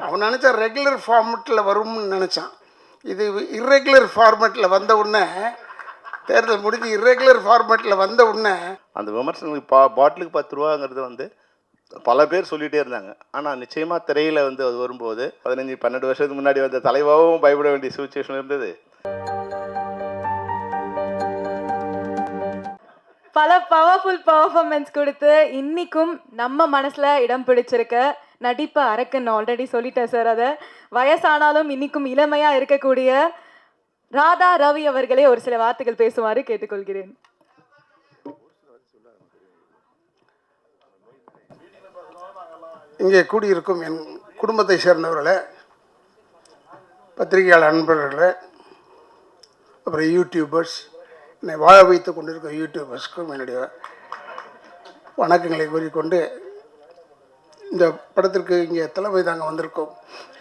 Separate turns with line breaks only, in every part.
அவன் நினச்சான் ரெகுலர் ஃபார்மெட்டில் வரும்னு நினச்சான். இது இர்ரெகுலர் ஃபார்மெட்டில் வந்த உடனே, தேர்தல் முடிஞ்சு இர்ரெகுலர் ஃபார்மெட்டில் வந்த உடனே
அந்த விமர்சனங்களுக்கு பாட்டிலுக்கு 10 ரூபாங்கிறது வந்து பல பேர் சொல்லிகிட்டே இருந்தாங்க. ஆனால் நிச்சயமாக திரையில் வந்து அது வரும்போது 15-12 வருஷத்துக்கு முன்னாடி வந்த தலைவாவும் பயப்பட வேண்டிய சுச்சுவேஷன் இருந்தது.
பல பவர்ஃபுல் பெர்ஃபார்மன்ஸ் கொடுத்து இன்னைக்கும் நம்ம மனசுல இடம் பிடிச்சிருக்க நடிப்பு அரக்கன் ஆல்ரெடி சொல்லிட்டேன் சார். அதை வயசானாலும் இன்னைக்கும் இளமையா இருக்கக்கூடிய ராதா ரவி அவர்களே ஒரு சில வார்த்தைகள் பேசுமாறு கேட்டுக்கொள்கிறேன்.
இங்கே கூடியிருக்கும் என் குடும்பத்தை சேர்ந்தவர்களே, பத்திரிகையாளர் நண்பர்களே, அப்புறம் யூடியூபர்ஸ், என்னை வாழ வைத்து கொண்டிருக்கும் யூடியூபர்ஸ்க்கும் என்னுடைய வணக்கங்களை கூறிக்கொண்டு, இந்த படத்திற்கு இங்கே தலைமை தாங்க வந்திருக்கும்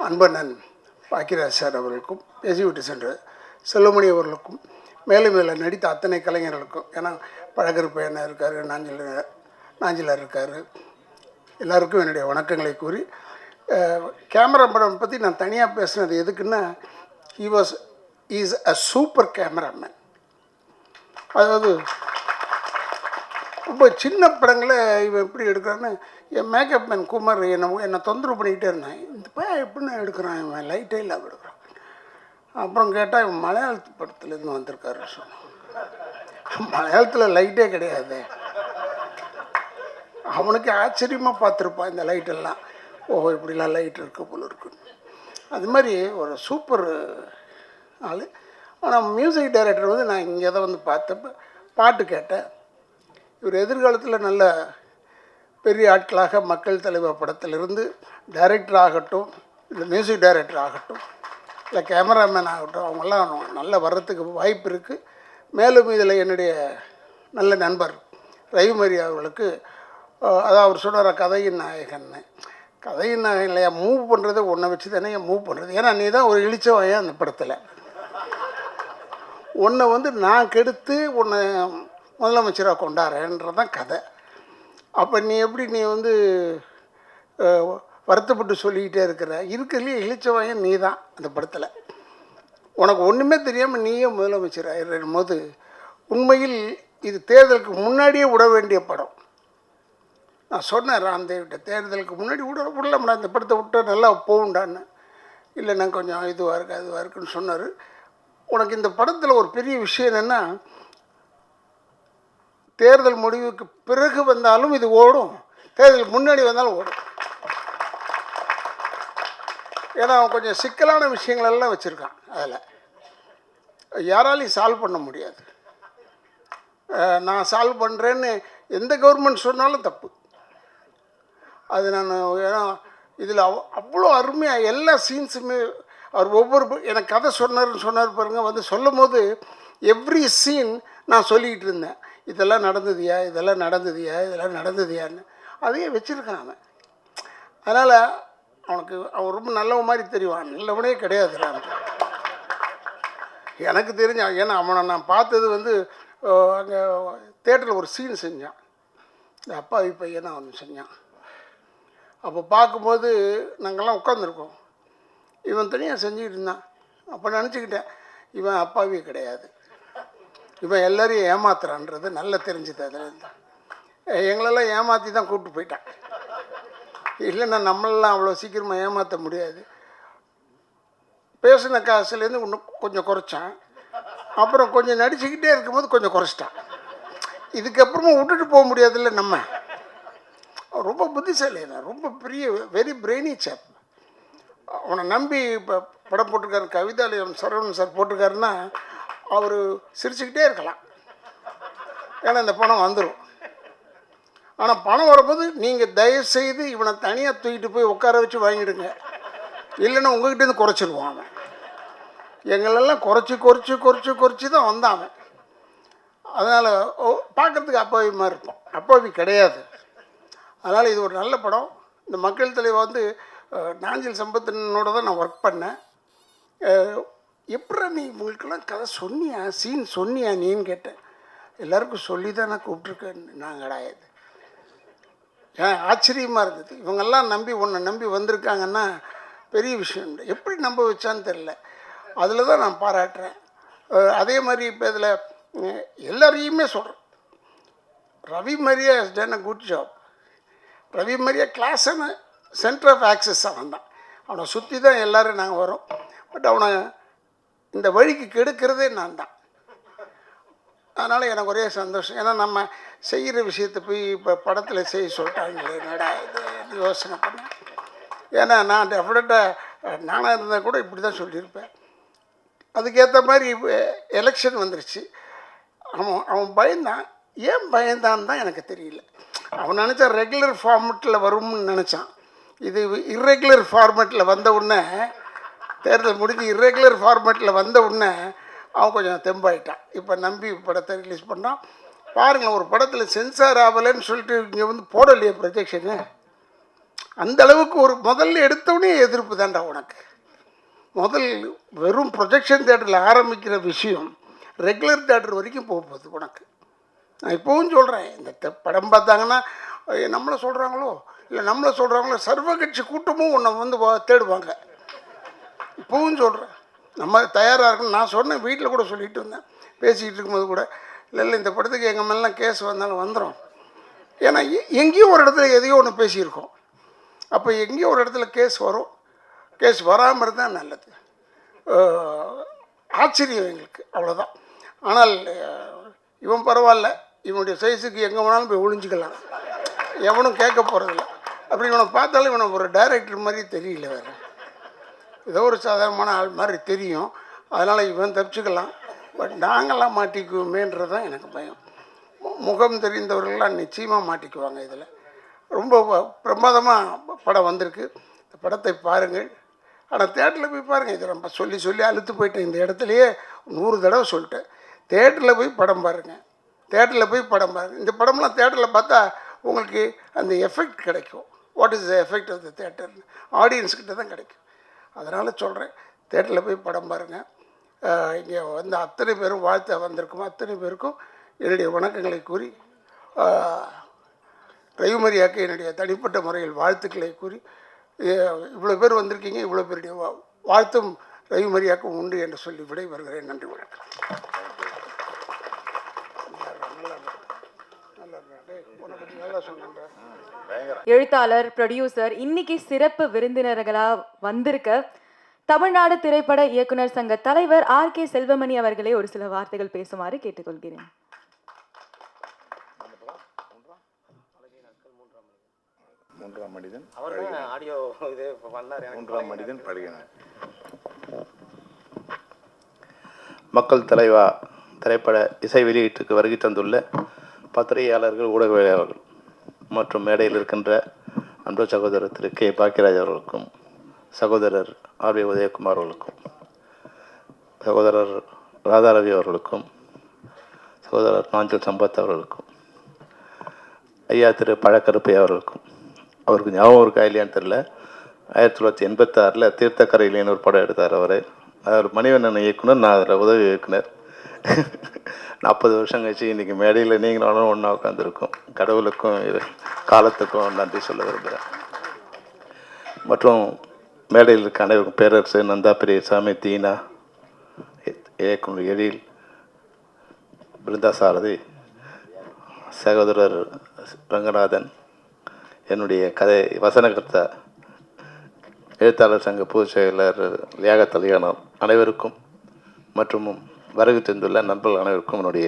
அன்பண்ணன் பாக்கியராஜ் சார் அவர்களுக்கும், பேசிவிட்டு சென்ற செல்வமணி அவர்களுக்கும், மேலும் மேலே நடித்த அத்தனை கலைஞர்களுக்கும், ஏன்னா பழகருப்பையன் இருக்கார், நாஞ்சிலார் இருக்கார், எல்லாருக்கும் என்னுடைய வணக்கங்களை கூறி, கேமரா படம் பற்றி நான் தனியாக பேசுனது எதுக்குன்னா, இஸ் அ சூப்பர் கேமராமேன். அதாவது ரொம்ப சின்ன படங்களை இவன் எப்படி எடுக்கிறான்னு என் மேக்கப் மேன் குமார் என்னை தொந்தரவு பண்ணிக்கிட்டே இருந்தேன். இந்த பையன் எப்படின்னு எடுக்கிறான், இவன் லைட்டே இல்லாமல் எடுக்கிறான். அப்புறம் கேட்டால் இவன் மலையாளத்து படத்துலேருந்து வந்திருக்காரு சொன்னான். மலையாளத்தில் லைட்டே கிடையாது. அவனுக்கு ஆச்சரியமாக பார்த்துருப்பான் இந்த லைட்டெல்லாம். ஓ, இப்படிலாம் லைட் இருக்குது போல இருக்குன்னு. அது மாதிரி ஒரு சூப்பர் ஆள். ஆனால் மியூசிக் டைரக்டர் வந்து நான் இங்கே தான் வந்து பார்த்தப்ப பாட்டு கேட்டேன். இவர் எதிர்காலத்தில் நல்ல பெரிய ஆட்களாக மக்கள் தலைவர் படத்திலிருந்து டைரக்டர் ஆகட்டும், இல்லை மியூசிக் டைரக்டர் ஆகட்டும், இல்லை கேமராமேன் ஆகட்டும், அவங்கெல்லாம் நல்லா வர்றதுக்கு வாய்ப்பு இருக்குது. மேலும் இதில் என்னுடைய நல்ல நண்பர் ரவிமரி அவர்களுக்கு, அதான் அவர் சொல்கிறார் கதையின் நாயகன்னு. கதையின் நாயகன் இல்லையா, மூவ் பண்ணுறது ஒன்றை வச்சு தானே மூவ் பண்ணுறது. ஏன்னா நீ தான் ஒரு இழிச்சவன் அந்த படத்தில். உன்னை வந்து நான் கெடுத்து உன்னை முதலமைச்சராக கொண்டாடுறேன்றதான் கதை. அப்போ நீ எப்படி நீ வந்து வருத்தப்பட்டு சொல்லிக்கிட்டே இருக்கிறதுலேயே இழிச்சவன் நீ தான் அந்த படத்தில். உனக்கு ஒன்றுமே தெரியாமல் நீயே முதலமைச்சர் ஆகிடும் போது, உண்மையில் இது தேர்தலுக்கு முன்னாடியே விட வேண்டிய படம். நான் சொன்னேன் ராம்தேவிட்ட, தேர்தலுக்கு முன்னாடி விடலாம்டா, இந்த படத்தை விட்டு நல்லா போகுண்டான்னு. இல்லை நான் கொஞ்சம் இதுவாக இருக்குது அதுவாக இருக்குன்னு சொன்னார். உனக்கு இந்த படத்தில் ஒரு பெரிய விஷயம் என்னென்னா, தேர்தல் முடிவுக்கு பிறகு வந்தாலும் இது ஓடும், தேர்தலுக்கு முன்னாடி வந்தாலும் ஓடும். ஏன்னா அவன் கொஞ்சம் சிக்கலான விஷயங்களெல்லாம் வச்சுருக்கான். அதில் யாராலையும் சால்வ் பண்ண முடியாது. நான் சால்வ் பண்ணுறேன்னு எந்த கவர்மெண்ட் சொன்னாலும் தப்பு. அது நான் ஏன்னா இதில் அவ்வளோ அருமையாக எல்லா சீன்ஸுமே அவர் ஒவ்வொரு எனக்கு கதை சொன்னார் பாருங்கள். வந்து சொல்லும் போது எவ்ரி சீன் நான் சொல்லிக்கிட்டு இருந்தேன், இதெல்லாம் நடந்ததுயா, இதெல்லாம் நடந்ததுயா, இதெல்லாம் நடந்ததுயான்னு. அதையே வச்சுருக்கான் அவன். அதனால் அவன் ரொம்ப நல்லவன் மாதிரி தெரிவான். நல்லவனே கிடையாது நான் எனக்கு தெரிஞ்சான். ஏன்னா அவனை நான் பார்த்தது வந்து அங்கே தேட்டரில் ஒரு சீன் செஞ்சான், இந்த அப்பாவி பையனை அவன் செஞ்சான். அப்போ பார்க்கும்போது நாங்கள்லாம் உட்காந்துருக்கோம், இவன் தனியாக செஞ்சுக்கிட்டு இருந்தான். அப்போ நினச்சிக்கிட்டேன், இவன் அப்பாவி கிடையாது, இவன் எல்லோரையும் ஏமாத்துறான்றது நல்லா தெரிஞ்சுது. அதுலேருந்து எங்களெல்லாம் ஏமாற்றி தான் கூப்பிட்டு போயிட்டான். இல்லைன்னா நம்மளெல்லாம் அவ்வளோ சீக்கிரமாக ஏமாற்ற முடியாது. பேசின காசுலேருந்து இன்னும் கொஞ்சம் குறைச்சான். அப்புறம் கொஞ்சம் நடிச்சுக்கிட்டே இருக்கும்போது கொஞ்சம் குறைச்சிட்டான். இதுக்கப்புறமும் விட்டுட்டு போக முடியாதுல்ல நம்ம. ரொம்ப புத்திசாலி, ரொம்ப பெரிய வெரி பிரெய்னி சாப். அவனை நம்பி இப்போ படம் போட்டிருக்காரு, கவிதாலயம் சரவணன் சார் போட்டிருக்காருன்னா அவர் சிரிச்சுக்கிட்டே இருக்கலாம், ஏன்னா இந்த பணம் வந்துடும். ஆனால் பணம் வரும்போது நீங்கள் தயவுசெய்து இவனை தனியாக தூக்கிட்டு போய் உட்கார வச்சு வாங்கிடுங்க, இல்லைன்னா உங்கள்கிட்டேருந்து குறைச்சிடுவான் அவன். எங்களெல்லாம் குறைச்சி தான் வந்தான் அவன். அதனால் பார்க்குறதுக்கு அப்பாவி மாதிரி இருப்பான், அப்பாவி கிடையாது. அதனால் இது ஒரு நல்ல படம். இந்த மக்கள் தலைவர் வந்து நாஞ்சில் சம்பத்தினோட தான் நான் ஒர்க் பண்ணேன். எப்படா நீ உங்களுக்கெல்லாம் கதை சொன்னியா, சீன் சொன்னியா நீன்னு கேட்டேன். எல்லாருக்கும் சொல்லி தான் நான் கூப்பிட்ருக்கேன்னு. நான் கிடையாது. ஏன் ஆச்சரியமாக இருந்தது, இவங்கெல்லாம் உன்னை நம்பி வந்திருக்காங்கன்னா பெரிய விஷயம் இல்லை. எப்படி நம்ப வச்சான்னு தெரில. அதில் தான் நான் பாராட்டுறேன். அதே மாதிரி இப்போ இதில் எல்லாரையுமே சொல்கிறேன், Ravi Maria has done a good job. Ravi Maria கிளாஸ்னு சென்டர் ஆஃப் ஆக்சஸ் அவன் தான். அவனை சுற்றி தான் எல்லோரும் நாங்கள் வரோம். பட் அவனை இந்த வழிக்கு கெடுக்கிறதே நான் தான். அதனால் எனக்கு ஒரே சந்தோஷம். ஏன்னா நம்ம செய்கிற விஷயத்தை போய் இப்போ படத்தில் செய்ய சொல்லிட்டாங்களே, என்னடா இது யோசனை பண்ணேன். ஏன்னா நான் டெஃபினட்டாக நானாக இருந்தால் கூட இப்படி தான் சொல்லியிருப்பேன். அதுக்கேற்ற மாதிரி எலெக்ஷன் வந்துருச்சு. அவன் பயந்தான். ஏன் பயந்தான்னு தான் எனக்கு தெரியல. அவன் நினச்சா ரெகுலர் ஃபார்மெட்டில் வரும்னு நினச்சான். இது இர்ரெகுலர் ஃபார்மெட்டில் வந்த உடனே, தேர்தல் முடிஞ்சு இர்ரெகுலர் ஃபார்மெட்டில் வந்த உடனே அவன் கொஞ்சம் தெம்பாயிட்டான். இப்போ நம்பி படத்தை ரிலீஸ் பண்ணான். பாருங்கள், ஒரு படத்தில் சென்சார் ஆகலைன்னு சொல்லிட்டு இங்கே வந்து போடலையே ப்ரொஜெக்ஷனு. அந்த அளவுக்கு ஒரு முதல்ல எடுத்தோடனே எதிர்ப்பு தான்டா உனக்கு. முதல் வெறும் ப்ரொஜெக்ஷன் தேட்டரில் ஆரம்பிக்கிற விஷயம் ரெகுலர் தேட்டர் வரைக்கும் போகுது உனக்கு. நான் இப்போவும் சொல்கிறேன், இந்த படம் பார்த்தாங்கன்னா நம்மளை சொல்கிறாங்களோ இல்லை நம்மளை சொல்கிறாங்களோ, சர்வகட்சி கூட்டமும் உன்னை வந்து தேடுவாங்க. இப்போவும் சொல்கிறேன், நம்ம தயாராக இருக்கணும். நான் சொன்னேன், வீட்டில் கூட சொல்லிட்டு இருந்தேன், பேசிக்கிட்டு இருக்கும்போது கூட, இல்லை இந்த படத்துக்கு எங்கள் மேலாம் கேஸ் வந்தாலும் வந்துடும். ஏன்னா எங்கேயோ ஒரு இடத்துல எதையோ ஒன்று பேசியிருக்கோம். அப்போ எங்கேயோ ஒரு இடத்துல கேஸ் வரும். கேஸ் வராமல் இருந்தால் நல்லது. ஆச்சரியம் எங்களுக்கு, அவ்வளோதான். ஆனால் இவன் பரவாயில்ல, இவனுடைய சைஸுக்கு எங்கே வேணாலும் போய் ஒழிஞ்சிக்கலாம், எவனும் கேட்க போகிறதில்ல. அப்படி இவனை பார்த்தாலும் இவனை ஒரு டைரக்டர் மாதிரி தெரியல, வேறு ஏதோ ஒரு சாதாரணமான ஆள் மாதிரி தெரியும். அதனால் இவன் தப்பிச்சுக்கலாம். பட் நாங்கள்லாம் மாட்டிக்குவோமேன்றது தான் எனக்கு பயம். முகம் தெரிந்தவர்கள்லாம் நிச்சயமாக மாட்டிக்குவாங்க. இதில் ரொம்ப பிரமாதமாக படம் வந்திருக்கு. இந்த படத்தை பாருங்கள். ஆனால் தேட்டரில் போய் பாருங்கள். இதை ரொம்ப சொல்லி சொல்லி அழுத்து போயிட்டேன். இந்த இடத்துலையே 100 தடவை சொல்லிட்டேன். தேட்டரில் போய் படம் பாருங்கள், தேட்டரில் போய் படம் பாருங்கள். இந்த படம்லாம் தேட்டரில் பார்த்தா உங்களுக்கு அந்த எஃபெக்ட் கிடைக்கும். What is the effect of the theatre, ஆடியன்ஸ்கிட்ட தான் கிடைக்கும். அதனால் சொல்கிறேன், தேட்டரில் போய் படம் பாருங்கள். இங்கே வந்து அத்தனை பேரும் வாழ்த்த வந்திருக்கும் அத்தனை பேருக்கும் என்னுடைய வணக்கங்களை கூறி, ரவிமரியாக்கு என்னுடைய தனிப்பட்ட முறையில் வாழ்த்துக்களை கூறி, இவ்வளோ பேர் வந்திருக்கீங்க, இவ்வளோ பேருடைய வாழ்த்தும் ரவிமரியாக்கும் உண்டு என்று சொல்லி விடைபெறுகிறேன். நன்றி, வணக்கம்.
எழுத்தாளர், ப்ரொடியூசர், இன்னைக்கு சிறப்பு விருந்தினர்களா வந்திருக்க தமிழ்நாடு திரைப்பட இயக்குனர் சங்க தலைவர் RK செல்வமணி அவர்களே ஒரு சில வார்த்தைகள் பேசுமாறு கேட்டுக்கொள்கிறேன்.
மூன்றாம் மனிதன் படுகிறான்.
மக்கள் தலைவா திரைப்பட இசை வெளியீட்டுக்கு வருகை தந்துள்ள பத்திரிகையாளர்கள், ஊடகவியலாளர்கள் மற்றும் மேடையில் இருக்கின்ற அன்பு சகோதரர் திரு K. பாக்கியராஜ் அவர்களுக்கும், சகோதரர் RB உதயகுமார் அவர்களுக்கும், சகோதரர் ராதாரவி அவர்களுக்கும், சகோதரர் நாஞ்சல் சம்பத் அவர்களுக்கும், ஐயா திரு பழக்கருப்பை அவர்களுக்கும், அவருக்கு ஞாபகம் இருக்கா இல்லையான்னு தெரில, 1986 தீர்த்தக்கரையிலேன்னு ஒரு படம் எடுத்தார். அவர் மணிவண்ணன் இயக்குனர், நான் அதில் உதவி இயக்குனர். 40 வருஷம் கழிச்சு இன்றைக்கி மேடையில் நீங்களும் ஒன்றா உட்காந்துருக்கோம். கடவுளுக்கும் காலத்துக்கும் நன்றி சொல்ல விரும்புகிறேன். மற்றும் மேடையில் இருக்க அனைவருக்கும், பேரரசு, நந்தா பெரியசாமி, தீனா, இயக்குனர் எழில், பிருந்தா சாரதி, சகோதரர் ரங்கநாதன், என்னுடைய கதை வசனகர்த்தா, எழுத்தாளர் சங்க பொதுச் செயலர் லியாகத் அலிகான் அனைவருக்கும் மற்றும் வருகை தந்துள்ள நண்பர்கள் அனைவருக்கும் என்னுடைய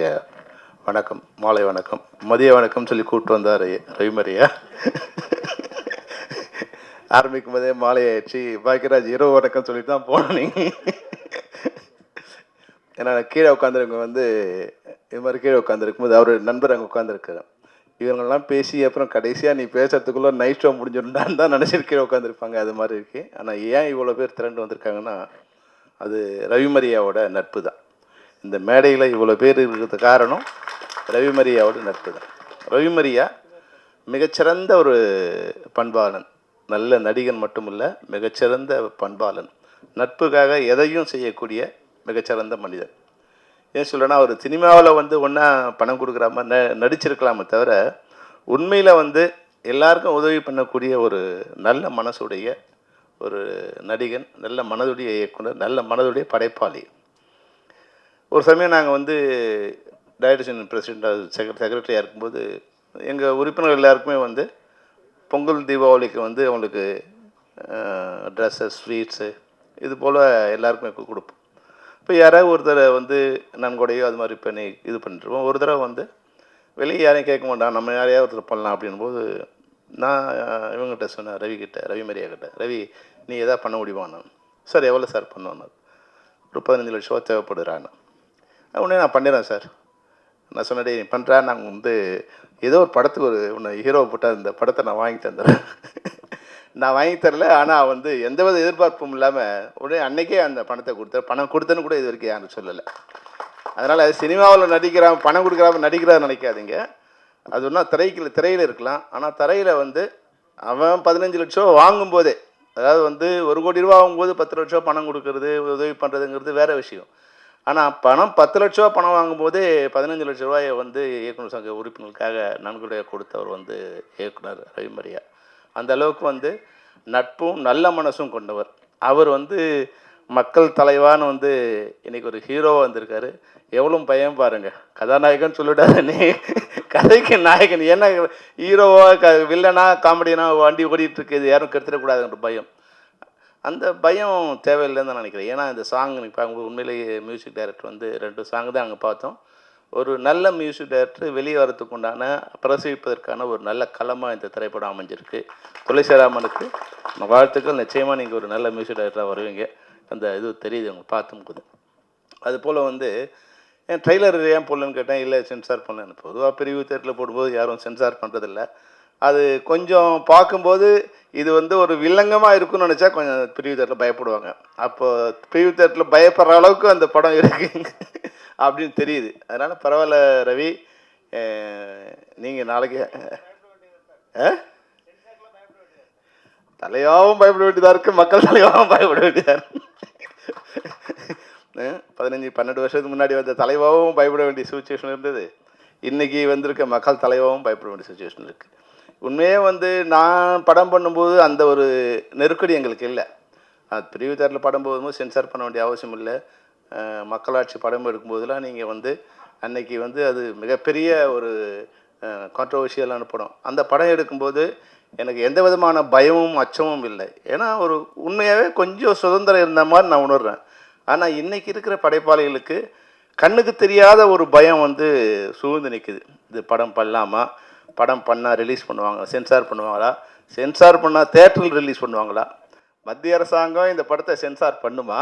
வணக்கம், மாலை வணக்கம், மதிய வணக்கம் சொல்லி கூப்பிட்டு வந்தார் ரவிமரியா. ஆரம்பிக்கும் போதே மாலை ஆயிடுச்சு. பாக்கியராஜ் இரவு வணக்கம் சொல்லிட்டு தான் போனேன். ஏன்னா கீழே உட்காந்துருங்க இது மாதிரி கீழே உட்காந்துருக்கும் போது அவர் நண்பர் அங்கே உட்காந்துருக்காரு. இவங்கெல்லாம் பேசி அப்புறம் கடைசியாக நீ பேசுறதுக்குள்ளே நைட் ஷோ முடிஞ்சிருந்தான்னு தான் நினச்சிட்டு கீழே உட்காந்துருப்பாங்க. அது மாதிரி இருக்கு. ஆனால் ஏன் இவ்வளோ பேர் திரண்டு வந்திருக்காங்கன்னா, அது ரவிமரியாவோட நட்பு தான். இந்த மேடையில் இவ்வளோ பேர் இருக்கிறது காரணம் ரவிமரியாவோட நட்பு தான். ரவிமரியா மிகச்சிறந்த ஒரு பண்பாளன், நல்ல நடிகன் மட்டும் இல்லை, மிகச்சிறந்த பண்பாளன், நட்புக்காக எதையும் செய்யக்கூடிய மிகச்சிறந்த மனிதன். ஏன் சொல்கிறேன்னா, ஒரு சினிமாவில் ஒன்றா பணம் கொடுக்குற மாதிரி நடிச்சிருக்கலாமே தவிர, உண்மையில் எல்லாருக்கும் உதவி பண்ணக்கூடிய ஒரு நல்ல மனசுடைய ஒரு நடிகன், நல்ல மனதுடைய இயக்குனர், நல்ல மனதுடைய படைப்பாளி. ஒரு சமயம் நாங்கள் வந்து டைரக்ஷன் பிரசிடெண்ட் செக்ரட்டரியாக இருக்கும்போது எங்கள் உறுப்பினர்கள் எல்லாருக்குமே வந்து பொங்கல் தீபாவளிக்கு வந்து அவங்களுக்கு ட்ரெஸ்ஸஸ், ஸ்வீட்ஸு இது போல் எல்லாருக்குமே கொடுப்போம். இப்போ யாராவது ஒருத்தரை வந்து நன்கொடையோ அது மாதிரி பண்ணி இது பண்ணிட்டுருவோம். ஒரு தடவை வந்து வெளியே யாரையும் கேட்க மாட்டான், நம்ம யாரையாவது ஒருத்தர் பண்ணலாம் அப்படின்போது நான் இவங்ககிட்ட சொன்னேன், ரவி மரியா கிட்ட, ரவி நீ எதாவது பண்ண முடியுமாண்ணா? சார் எவ்வளோ சார் பண்ணுவேன்? ஒரு 15 லட்ச ரூபா தேவைப்படுறான்னு. உடனே நான் பண்ணிடுறேன் சார். நான் சொன்னே, நீ பண்ணுறா, நாங்கள் வந்து ஏதோ ஒரு படத்துக்கு ஒரு உன்னை ஹீரோவை போட்டால் இந்த படத்தை நான் வாங்கி தந்துடுறேன். நான் வாங்கி தரல, ஆனால் வந்து எந்தவித எதிர்பார்ப்பும் இல்லாமல் உடனே அன்றைக்கே அந்த பணத்தை கொடுத்தேன். பணம் கொடுத்தேன்னு கூட இது வரைக்கும் யாரும் சொல்லலை. அதனால் சினிமாவில் நடிக்கிறான், பணம் கொடுக்குறாம நடிக்கிறான்னு நினைக்காதீங்க. அது ஒன்றா திரையில் இருக்கலாம். ஆனால் தரையில் வந்து அவன் 15 லட்ச ரூபா வாங்கும்போதே, அதாவது வந்து 1 கோடி ரூபா வாங்கும்போது 10 லட்ச ரூபா பணம் கொடுக்கறது, உதவி பண்ணுறதுங்கிறது வேறு விஷயம். ஆனால் பணம் 10 லட்ச ரூபா பணம் வாங்கும்போதே 15 லட்ச ரூபாயை வந்து இயக்குனர் சங்க உறுப்பினர்களுக்காக நன்கொடை கொடுத்தவர் வந்து இயக்குனர் ரவி மரியா. அந்த அளவுக்கு வந்து நட்பும் நல்ல மனசும் கொண்டவர். அவர் வந்து மக்கள் தலைவான்னு வந்து இன்றைக்கி ஒரு ஹீரோவாக வந்திருக்காரு. எவ்வளோ பயம் பாருங்கள். கதாநாயகன் சொல்லிவிடாது, நீ கதைக்கு நாயகன். ஏன்னா ஹீரோவாக வில்லனா காமெடினா வண்டி ஓடிட்டு இருக்குது, யாரும் கெடுத்துடக்கூடாதுன்ற பயம். அந்த பயம் தேவையில்லைன்னு தான் நினைக்கிறேன். ஏன்னா இந்த சாங் பார்க்கும்போது உண்மையிலேயே மியூசிக் டைரக்டர் வந்து 2 சாங் தான் அங்கே பார்த்தோம். ஒரு நல்ல மியூசிக் டைரக்டர் வெளியே வரத்துக்கு உண்டான பிரசவிப்பதற்கான ஒரு நல்ல களமாக இந்த திரைப்படம் அமைஞ்சிருக்கு. துளசிராமனுக்கு வாழ்த்துக்கள். நிச்சயமாக நீங்கள் ஒரு நல்ல மியூசிக் டைரக்டராக வருவீங்க. அந்த இது தெரியுது அவங்க பார்த்தும்போது. அதுபோல் வந்து என் ட்ரெய்லர் ஏன் போடலன்னு கேட்டேன். இல்லை சென்சார் பண்ணேன். பொதுவாக பிரிவு தேட்டரில் போடும்போது யாரும் சென்சார் பண்ணுறதில்ல. அது கொஞ்சம் பார்க்கும்போது இது வந்து ஒரு வில்லங்கமாக இருக்குன்னு நினச்சா கொஞ்சம் பிரிவு தேட்டரில் பயப்படுவாங்க. அப்போது பிரிவு தேட்டரில் பயப்படுற அளவுக்கு அந்த படம் இருக்குது அப்படின்னு தெரியுது. அதனால் பரவாயில்ல ரவி, நீங்கள் நாளைக்கு தலையாகவும் பயப்பட வேண்டியதாக இருக்குது, மக்கள் தலையாகவும் பயப்பட வேண்டியதாக இருக்குது. 15-12 வருஷத்துக்கு முன்னாடி வந்த தலைவாகவும் பயப்பட வேண்டிய சுச்சுவேஷன் இருந்தது. இன்றைக்கி வந்திருக்க மக்கள் தலைவாகவும் பயப்பட வேண்டிய சுச்சுவேஷன் இருக்குது. உண்மையே வந்து நான் படம் பண்ணும்போது அந்த ஒரு நெருக்கடி எங்களுக்கு இல்லை. பிரிவு தேட்டரில் படம் போகும்போது சென்சார் பண்ண வேண்டிய அவசியம் இல்லை. மக்களாட்சி படம் எடுக்கும்போதெல்லாம் நீங்கள் வந்து அன்னைக்கு வந்து அது மிகப்பெரிய ஒரு கான்ட்ரவர்ஷியலான படம். அந்த படம் எடுக்கும்போது எனக்கு எந்த விதமான பயமும் அச்சமும் இல்லை. ஏன்னா ஒரு உண்மையாகவே கொஞ்சம் சுதந்திரம் இருந்த மாதிரி நான் உணர்றேன். ஆனால் இன்றைக்கி இருக்கிற படைப்பாளிகளுக்கு கண்ணுக்கு தெரியாத ஒரு பயம் வந்து சூழ்ந்து நிற்குது. இது படம் பண்ணலாமா, படம் பண்ணால் ரிலீஸ் பண்ணுவாங்க, சென்சார் பண்ணுவாங்களா, சென்சார் பண்ணால் தேட்டரில் ரிலீஸ் பண்ணுவாங்களா, மத்திய அரசாங்கம் இந்த படத்தை சென்சார் பண்ணுமா,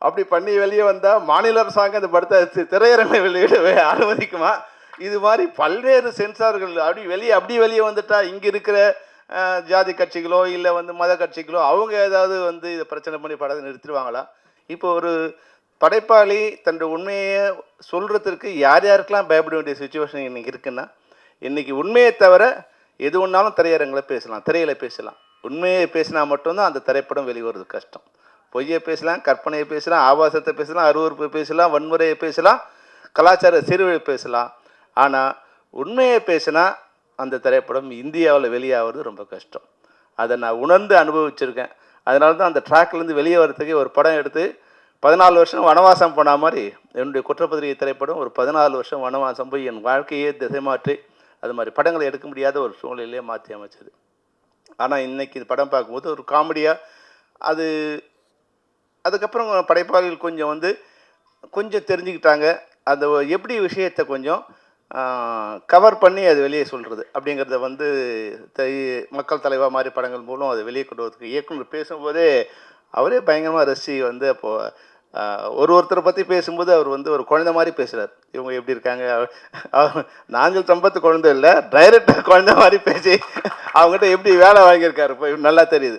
அப்படி பண்ணி வெளியே வந்தால் மாநில அரசாங்கம் இந்த படத்தை திரையரங்கை வெளியிடவே அனுமதிக்குமா, இது மாதிரி பல்வேறு சென்சார்கள் அப்படி வெளியே வந்துட்டால் இங்கே இருக்கிற ஜாதி கட்சிகளோ இல்லை வந்து மத கட்சிகளோ அவங்க ஏதாவது வந்து இதை பிரச்சனை பண்ணி படத்தை நிறுத்திடுவாங்களா? இப்போ ஒரு படைப்பாளி தன்னுடைய உண்மையை சொல்கிறதுக்கு யார் யாருக்கெல்லாம் பயப்பட வேண்டிய சுச்சுவேஷன் இன்றைக்கி இருக்குன்னா, இன்றைக்கி உண்மையை தவிர எது ஒன்றாலும் திரையரங்கில் பேசலாம், திரையில் பேசலாம். உண்மையை பேசினா மட்டும்தான் அந்த திரைப்படம் வெளிவருது கஷ்டம். பொய்யை பேசலாம், கற்பனையை பேசலாம், ஆபாசத்தை பேசலாம், அருவறுப்பை பேசலாம், வன்முறையை பேசலாம், கலாச்சார சீர்கேடு பேசலாம். ஆனால் உண்மையை பேசினா அந்த திரைப்படம் இந்தியாவில் வெளியாகிறது ரொம்ப கஷ்டம். அதை நான் உணர்ந்து அனுபவிச்சிருக்கேன். அதனால தான் அந்த ட்ராக்லேருந்து வெளியே வரத்துக்கு ஒரு படம் எடுத்து 14 வருஷம் வனவாசம் போன மாதிரி என்னுடைய குற்றப்பத்திரிகை திரைப்படம் ஒரு 14 வருஷம் வனவாசம் போய் என் வாழ்க்கையே திசை மாற்றி அது மாதிரி படங்களை எடுக்க முடியாத ஒரு சூழ்நிலையிலே மாற்றி அமைச்சது. ஆனால் இன்றைக்கி படம் பார்க்கும்போது ஒரு காமெடியாக அது அதுக்கப்புறம் படைப்பாளிகள் கொஞ்சம் வந்து கொஞ்சம் தெரிஞ்சுக்கிட்டாங்க. அந்த எப்படி விஷயத்தை கொஞ்சம் கவர் பண்ணி அது வெளியே சொல்கிறது அப்படிங்கிறத வந்து மக்கள் தலைவா மாதிரி படங்கள் மூலம் அதை வெளியே கொண்டு வரதுக்கு இயக்குனர் பேசும்போதே அவரே பயங்கரமாக ரசி வந்து அப்போது ஒருத்தரை பற்றி பேசும்போது அவர் வந்து ஒரு குழந்தை மாதிரி பேசுகிறார். இவங்க எப்படி இருக்காங்க, நாங்கள் சம்பத்து குழந்தை இல்லை, டைரக்டர் குழந்தை மாதிரி பேசி அவங்ககிட்ட எப்படி வேலை வாங்கியிருக்காரு இப்போ நல்லா தெரியுது.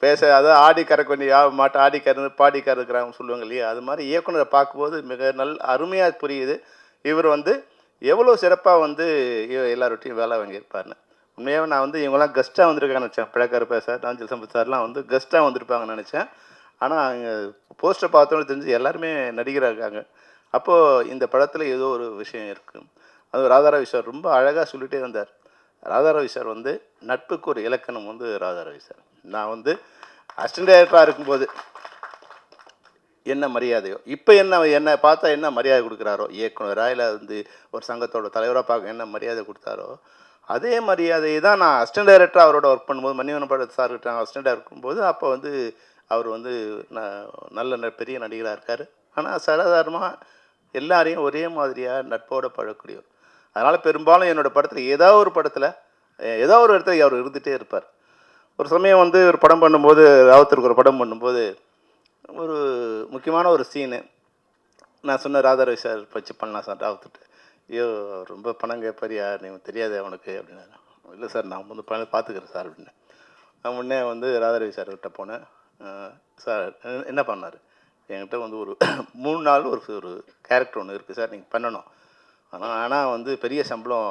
பேச அதாவது ஆடி கறக்கொண்டி மாட்டை ஆடி கறந்து பாடி கறக்குறாங்கன்னு சொல்லுவாங்க இல்லையா, அது மாதிரி இயக்குனரை பார்க்கும்போது மிக அருமையாக புரியுது இவர் வந்து எவ்வளோ சிறப்பாக வந்து எல்லார்ட்டையும் வேலை வாங்கியிருப்பாருன்னு. உண்மையாக நான் வந்து இவங்கெல்லாம் கெஸ்ட்டாக வந்திருக்காங்கன்னு நினச்சேன். பிழக்கருப்பா சார், நாஞ்சில் சம்பத் சார்லாம் வந்து கெஸ்ட்டாக வந்திருப்பாங்கன்னு நினச்சேன். ஆனால் அங்கே போஸ்டர் பார்த்தோன்னு தெரிஞ்சு எல்லாருமே நடிகராக இருக்காங்க. அப்போது இந்த படத்தில் ஏதோ ஒரு விஷயம் இருக்குது. அது ராதாரவி சார் ரொம்ப அழகாக சொல்லிகிட்டே வந்தார். ராதாரவி சார் வந்து நட்புக்கு ஒரு இலக்கணம் வந்து ராதாரவி சார். நான் வந்து அசிஸ்டன்ட் டைரக்டராக இருக்கும்போது என்ன மரியாதையோ, இப்போ என்ன பார்த்தா என்ன மரியாதை கொடுக்குறாரோ, இயக்குனராக இல்லை வந்து ஒரு சங்கத்தோட தலைவராக பார்க்க என்ன மரியாதை கொடுத்தாரோ, அதே மரியாதையை தான் நான் அசிஸ்டன்ட் டைரக்டராக அவரோட ஒர்க் பண்ணும்போது, மணிவண்ணன் பட சார்கிட்ட அசிஸ்டன்ட் டைரக்டர் இருக்கும்போது, அப்போ வந்து அவர் வந்து நல்ல பெரிய நடிகராக இருக்கார். ஆனால் சாதாரணமாக எல்லாரையும் ஒரே மாதிரியாக நட்போடு பழக்கூடியவர். அதனால் பெரும்பாலும் என்னோடய படத்தில் ஏதோ ஒரு இடத்துல அவர் இருந்துகிட்டே இருப்பார். ஒரு சமயம் வந்து ஒரு படம் பண்ணும்போது, ராவத்திற்கு ஒரு படம் பண்ணும்போது ஒரு முக்கியமான ஒரு சீனு நான் சொன்ன ராதாரவி சார் வச்சு பண்ணலாம் சார். ராவத்துட்டு ஐயோ ரொம்ப பணம் கேட்பாரியா, நீங்கள் தெரியாது அவனுக்கு அப்படின்னாரு. இல்லை சார் நான் வந்து பணம் பார்த்துக்கிறேன் சார் அப்படின்னு. நான் முன்னே வந்து ராதாரவி சார்கிட்ட போனேன். சார் என்ன பண்ணார், என்கிட்ட வந்து ஒரு 3 நாள் ஒரு கேரக்டர் ஒன்று இருக்குது சார், நீங்கள் பண்ணணும். ஆனால் வந்து பெரிய சம்பளம்.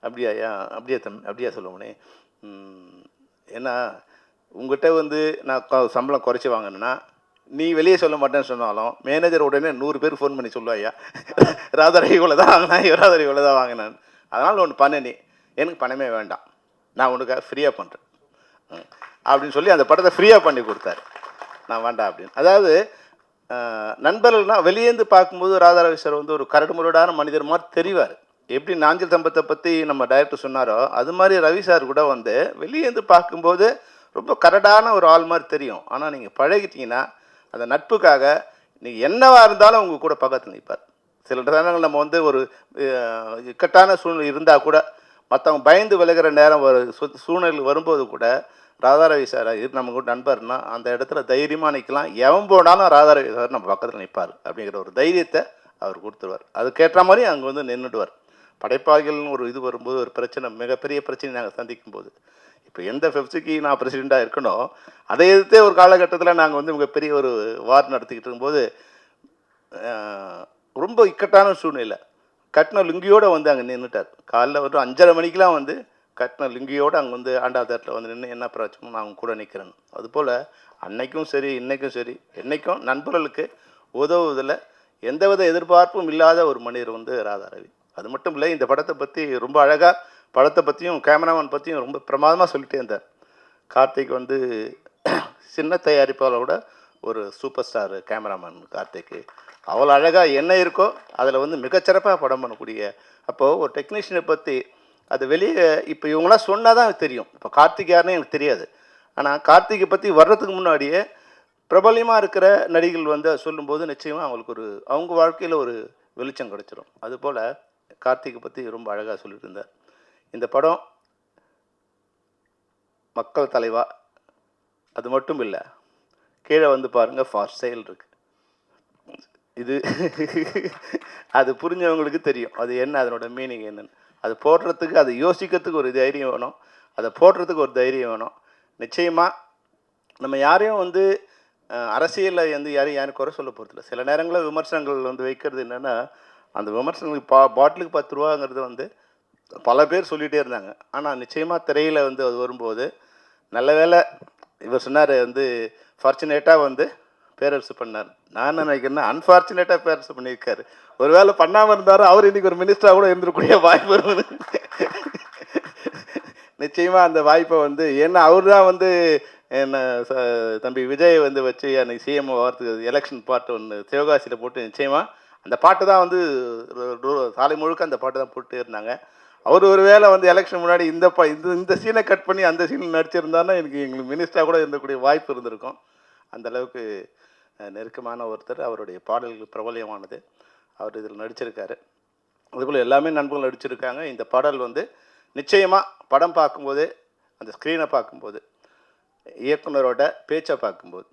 அப்படியா அப்படியா சொல்லுவோனே, ஏன்னா உங்கள்கிட்ட வந்து நான் சம்பளம் குறைச்சி வாங்கினேன்னா நீ வெளியே சொல்ல மாட்டேன்னு சொன்னாலும் மேனேஜர் உடனே 100 பேர் ஃபோன் பண்ணி சொல்லுவாயா, ராதாரவி இவ்வளோ தான் வாங்கினேன், ராதாரவி இவ்வளோ தான் வாங்கினேன். அதனால் ஒன்று பண்ண, நீ எனக்கு பணமே வேண்டாம், நான் உனக்காக ஃப்ரீயாக பண்ணுறேன் அப்படின்னு சொல்லி அந்த படத்தை ஃப்ரீயாக பண்ணி கொடுத்தாரு. நான் வேண்டாம் அப்படின்னு. அதாவது நண்பர்கள்னால் வெளியேந்து பார்க்கும்போது ராதாரவி சார் வந்து ஒரு கரடுமுரடான மனிதர் மாதிரி தெரிவார். எப்படி நாஞ்சில் சம்பத்தை பற்றி நம்ம டைரக்டர் சொன்னாரோ அது மாதிரி ரவி சார் கூட வந்து வெளியேந்து பார்க்கும்போது ரொம்ப கரடான ஒரு ஆள் மாதிரி தெரியும். ஆனால் நீங்கள் பழகிட்டீங்கன்னா அந்த நட்புக்காக நீங்கள் என்னவாக இருந்தாலும் உங்கள் கூட பக்கத்தில் நிற்பார். சில நேரங்கள் நம்ம வந்து ஒரு இக்கட்டான சூழ்நிலை இருந்தால் கூட மற்றவங்க பயந்து விலகிற நேரம் சூழ்நிலை வரும்போது கூட ராதாரவி சார் நம்ம கூட நண்பர்னா அந்த இடத்துல தைரியமாக நிற்கலாம். எவன் போனாலும் ராதாரவி சார் நம்ம பக்கத்தில் நிற்பார் அப்படிங்கிற ஒரு தைரியத்தை அவர் கொடுத்துருவார். அதுக்கேற்ற மாதிரி அங்கே வந்து நின்றுடுவார். படைப்பாளிகள்னு ஒரு இது வரும்போது ஒரு பிரச்சனை, மிகப்பெரிய பிரச்சனை நாங்கள் சந்திக்கும் போது, இப்போ எந்த ஃபெப்சிக்கு நான் பிரசிடெண்ட்டாக இருக்கணும் அதை எதிர்த்தே ஒரு காலகட்டத்தில் நாங்கள் வந்து மிகப்பெரிய ஒரு வார் நடத்திக்கிட்டு இருக்கும்போது ரொம்ப இக்கட்டான சூழ்நிலை கட்டின லுங்கியோடு வந்து அங்கே நின்றுட்டார். காலைல வந்து 5:30 மணிக்கெலாம் வந்து கட்டின லுங்கியோடு அங்கே வந்து ஆண்டாள் தேட்டரில் வந்து நின்று என்ன பிரச்சனை நான் அவங்க கூட நிற்கிறேன். அதுபோல் அன்னைக்கும் சரி இன்றைக்கும் சரி என்றைக்கும் நண்பர்களுக்கு உதவுவதில் எந்தவித எதிர்பார்ப்பும் இல்லாத ஒரு மனிதர் வந்து ராதாரவி. அது மட்டும் இல்லை, இந்த படத்தை பற்றி ரொம்ப அழகாக படத்தை பற்றியும் கேமராமேன் பற்றியும் ரொம்ப பிரமாதமாக சொல்லிட்டே இருந்தார். கார்த்திக் வந்து சின்ன தயாரிப்பாளரோட ஒரு சூப்பர் ஸ்டார் கேமராமேன் கார்த்திக்கு. அவ்வளோ அழகாக என்ன இருக்கோ அதில் வந்து மிகச்சிறப்பாக படம் பண்ணக்கூடிய, அப்போது ஒரு டெக்னீஷியனை பற்றி அது வெளியே இப்போ இவங்களாம் சொன்னால் தான் தெரியும். இப்போ கார்த்திக் யாருன்னு எனக்கு தெரியாது. ஆனால் கார்த்திகை பற்றி வர்றதுக்கு முன்னாடியே பிரபலியமாக இருக்கிற நடிகர்கள் வந்து சொல்லும்போது நிச்சயமாக அவங்களுக்கு அவங்க வாழ்க்கையில் ஒரு வெளிச்சம் கிடச்சிரும். அதுபோல் கார்த்திகை பற்றி ரொம்ப அழகாக சொல்லிட்டு இருந்தார். இந்த படம் மக்கள் தலைவா அது மட்டும் இல்லை, கீழே வந்து பாருங்கள் ஃபார் சேல் இருக்குது. இது அது புரிஞ்சவங்களுக்கு தெரியும் அது என்ன, அதனோட மீனிங் என்னன்னு. அது போடுறதுக்கு, அது யோசிக்கிறதுக்கு ஒரு தைரியம் வேணும், அதை போடுறதுக்கு ஒரு தைரியம் வேணும். நிச்சயமாக நம்ம யாரையும் வந்து அரசியலில் வந்து யாரும் குறை சொல்ல போகிறதில்ல. சில நேரங்களில் விமர்சனங்கள் வந்து வைக்கிறது என்னென்னா, அந்த விமர்சனங்களுக்கு பாட்டிலுக்கு 10 ரூபாங்கிறது வந்து பல பேர் சொல்லிகிட்டே இருந்தாங்க. ஆனால் நிச்சயமாக திரையில் வந்து அது வரும்போது நல்ல வேலை இவர் சொன்னார் வந்து ஃபார்ச்சுனேட்டாக வந்து பேரரசு பண்ணார். நான் என்ன நினைக்கிறேன்னா அன்ஃபார்ச்சுனேட்டாக பேரரசு பண்ணியிருக்காரு. ஒரு வேளை பண்ணாமல் இருந்தாலும் அவர் இன்றைக்கி ஒரு மினிஸ்டராக கூட இருந்துக்கூடிய வாய்ப்பு வருவது. நிச்சயமாக அந்த வாய்ப்பை வந்து ஏன்னா அவர் தான் வந்து என்ன தம்பி விஜய் வந்து வச்சு அன்றைக்கி சிஎம் வரத்துக்கு எலெக்ஷன் பாட்டு ஒன்று சிவகாசியில் போட்டு நிச்சயமாக அந்த பாட்டு தான் வந்து சாலை முழுக்க அந்த பாட்டு தான் போட்டு இருந்தாங்க. அவர் ஒரு வேளை வந்து எலெக்ஷன் முன்னாடி இந்த சீனை கட் பண்ணி அந்த சீனில் நடிச்சிருந்தாருன்னா எங்களுக்கு மினிஸ்டராக கூட இருந்தக்கூடிய வாய்ப்பு இருந்திருக்கும். அந்தளவுக்கு நெருக்கமான ஒருத்தர். அவருடைய பாடல்கள் பிரபலியமானது. அவர் இதில் நடிச்சிருக்காரு. அதுபோல் எல்லாமே நண்பர்கள் நடிச்சிருக்காங்க. இந்த பாடல் வந்து நிச்சயமாக படம் பார்க்கும்போது, அந்த ஸ்க்ரீனை பார்க்கும்போது, இயக்குனரோட பேச்சை பார்க்கும்போது,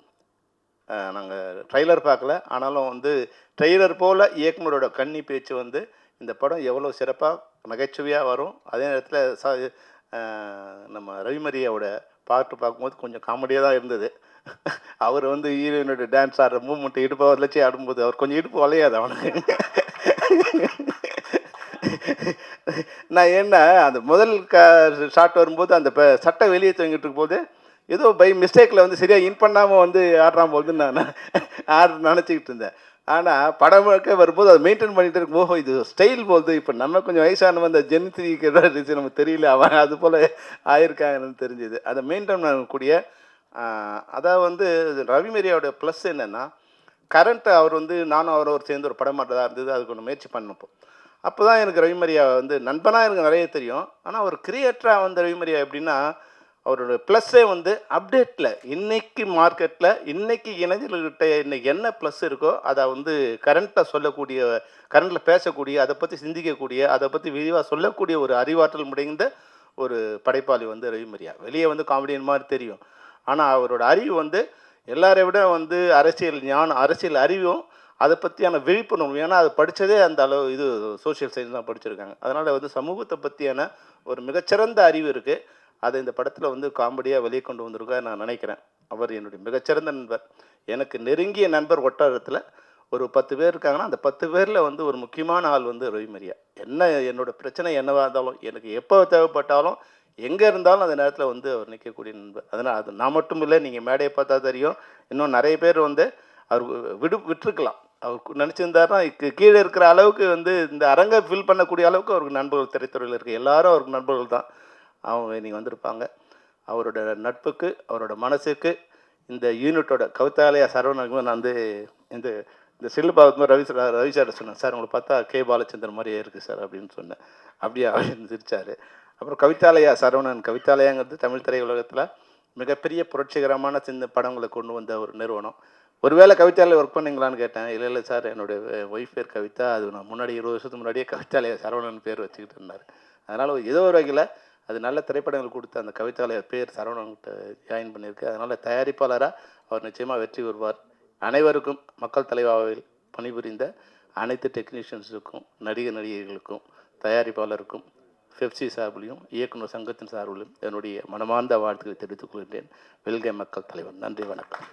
நாங்கள் ட்ரெய்லர் பார்க்கல, ஆனாலும் வந்து ட்ரெய்லர் போல் இயக்குனரோட கன்னி பேச்சு வந்து இந்த படம் எவ்வளோ சிறப்பாக நகைச்சுவையாக வரும். அதே நேரத்தில் நம்ம ரவிமரியாவோட பாட்டு பார்க்கும்போது கொஞ்சம் காமெடியாக தான் இருந்தது. அவர் வந்து ஹீரோயினோட டான்ஸ் ஆடுற மூவ்மெண்ட் இடுப்பை வளைச்சி ஆடும்போது அவர் கொஞ்சம் இடுப்பு வளையாது அவனுக்கு. நான் என்ன அந்த முதல் ஷாட் வரும்போது அந்த சட்டை வெளியே தூங்கிட்டு இருக்கும்போது ஏதோ பை மிஸ்டேக்கில் வந்து சரியாக இன் பண்ணாமல் வந்து ஆடுறான் போது நான் நினச்சிக்கிட்டு இருந்தேன். ஆனால் படம் முழுக்க வரும்போது அதை மெயின்டைன் பண்ணிட்டு இருக்கும். ஓஹோ இது ஸ்டைல் போகுது. இப்போ நம்ம கொஞ்சம் வயசானவன் அந்த ஜென்த்ரிக்கு ஏதாவது நமக்கு தெரியல, அவன் அது போல் ஆயிருக்காங்கன்னு தெரிஞ்சுது. அதை மெயின்டைன் பண்ணக்கூடிய அதாவது வந்து ரவிமரியாவோட ப்ளஸ் என்னென்னா, கரண்ட்டை அவர் வந்து நானும் அவர் சேர்ந்து ஒரு படம் மாட்டதாக இருந்தது. அதுக்கு ஒன்று முயற்சி பண்ணப்போ அப்போ தான் எனக்கு ரவிமரியா வந்து நண்பனாக எனக்கு நிறைய தெரியும். ஆனால் ஒரு கிரியேட்டராக வந்து ரவிமரியா எப்படின்னா, அவரோட ப்ளஸ்ஸே வந்து அப்டேட்டில் இன்றைக்கி மார்க்கெட்டில் இன்றைக்கி இளைஞர்கள்கிட்ட இன்றைக்கி என்ன ப்ளஸ் இருக்கோ அதை வந்து கரண்ட்டில் சொல்லக்கூடிய, கரண்ட்டில் பேசக்கூடிய, அதை பற்றி சிந்திக்கக்கூடிய, அதை பற்றி விரிவாக சொல்லக்கூடிய ஒரு அறிவாற்றல் முடைந்த ஒரு படைப்பாளி வந்து ரவிமரியா. வெளியே வந்து காமெடியன் மாதிரி தெரியும். ஆனால் அவரோட அறிவு வந்து எல்லாரை விட வந்து அரசியல் ஞானம், அரசியல் அறிவும் அதை பற்றியான விழிப்புணர்வு. ஏன்னா அது படித்ததே அந்த அளவு இது சோஷியல் சயின்ஸ் தான் படிச்சிருக்காங்க. அதனால் வந்து சமூகத்தை பற்றியான ஒரு மிகச்சிறந்த அறிவு இருக்குது. அதை இந்த படத்தில் வந்து காமெடியாக வெளியே கொண்டு வந்திருக்கா நான் நினைக்கிறேன். அவர் என்னுடைய மிகச்சிறந்த நண்பர். எனக்கு நெருங்கிய நண்பர் வட்டாரத்தில் ஒரு 10 பேர் இருக்காங்கன்னா, அந்த 10 பேரில் வந்து ஒரு முக்கியமான ஆள் வந்து ரவிமரியா. என்ன என்னோடய பிரச்சனை என்னவாக இருந்தாலும், எனக்கு எப்போ தேவைப்பட்டாலும், எங்கே இருந்தாலும் அந்த நேரத்தில் வந்து அவர் நிற்கக்கூடிய நண்பர். அதனால் அது நான் மட்டும் இல்லை, நீங்கள் மேடையை பார்த்தா தெரியும். இன்னும் நிறைய பேர் வந்து அவர் விட்டுருக்கலாம். அவர் நினச்சிருந்தாருன்னா கீழே இருக்கிற அளவுக்கு வந்து இந்த அரங்கை ஃபில் பண்ணக்கூடிய அளவுக்கு அவருக்கு நண்பர்கள் திரைத்துறையில் இருக்குது. எல்லாரும் அவருக்கு நண்பர்கள் தான். அவங்க இன்றைக்கி வந்திருப்பாங்க. அவரோட நட்புக்கு, அவரோட மனசுக்கு, இந்த யூனிட்டோட கவிதாலயா சரவணனுக்கு நான் வந்து இந்த இந்த சில்லு பார்க்கும்போது ரவி சார் சொன்னேன், சார் உங்களை பார்த்தா கே பாலச்சந்தர் மாதிரியே இருக்குது சார் அப்படின்னு சொன்னேன். அப்படியே அப்படின்னு சிரிச்சார். அப்புறம் கவிதாலயா சரவணன். கவிதாலயாங்கிறது தமிழ் திரையுலகத்தில் மிகப்பெரிய புரட்சிகரமான சின்ன படங்களை கொண்டு வந்த ஒரு நிறுவனம். ஒருவேளை கவிதாலயா ஒர்க் பண்ணிங்களான்னு கேட்டேன். இல்லை சார், என்னுடைய ஒய்ஃப் பேர் கவிதா, அது நான் முன்னாடி 20 வருஷத்துக்கு முன்னாடியே கவிதாலயா சரவணன் பேர் வச்சுக்கிட்டு இருந்தார். அதனால் ஏதோ ஒரு வகையில் அது நல்ல திரைப்படங்கள் கொடுத்து அந்த கவிதாலயா பேர் சரவணன்கிட்ட ஜாயின் பண்ணியிருக்கு. அதனால் தயாரிப்பாளராக அவர் நிச்சயமாக வெற்றி பெறுவார். அனைவருக்கும் மக்கள் தலைவாவில் பணிபுரிந்த அனைத்து டெக்னீஷியன்ஸுக்கும், நடிகர்களுக்கும், தயாரிப்பாளருக்கும், பெப்சி சார்பிலையும் இயக்குனர் சங்கத்தின் சார்பிலும் என்னுடைய மனமார்ந்த வாழ்த்துக்களை தெரிவித்துக் கொள்கின்றேன். வெல்க மக்கள் தலைவர். நன்றி, வணக்கம்.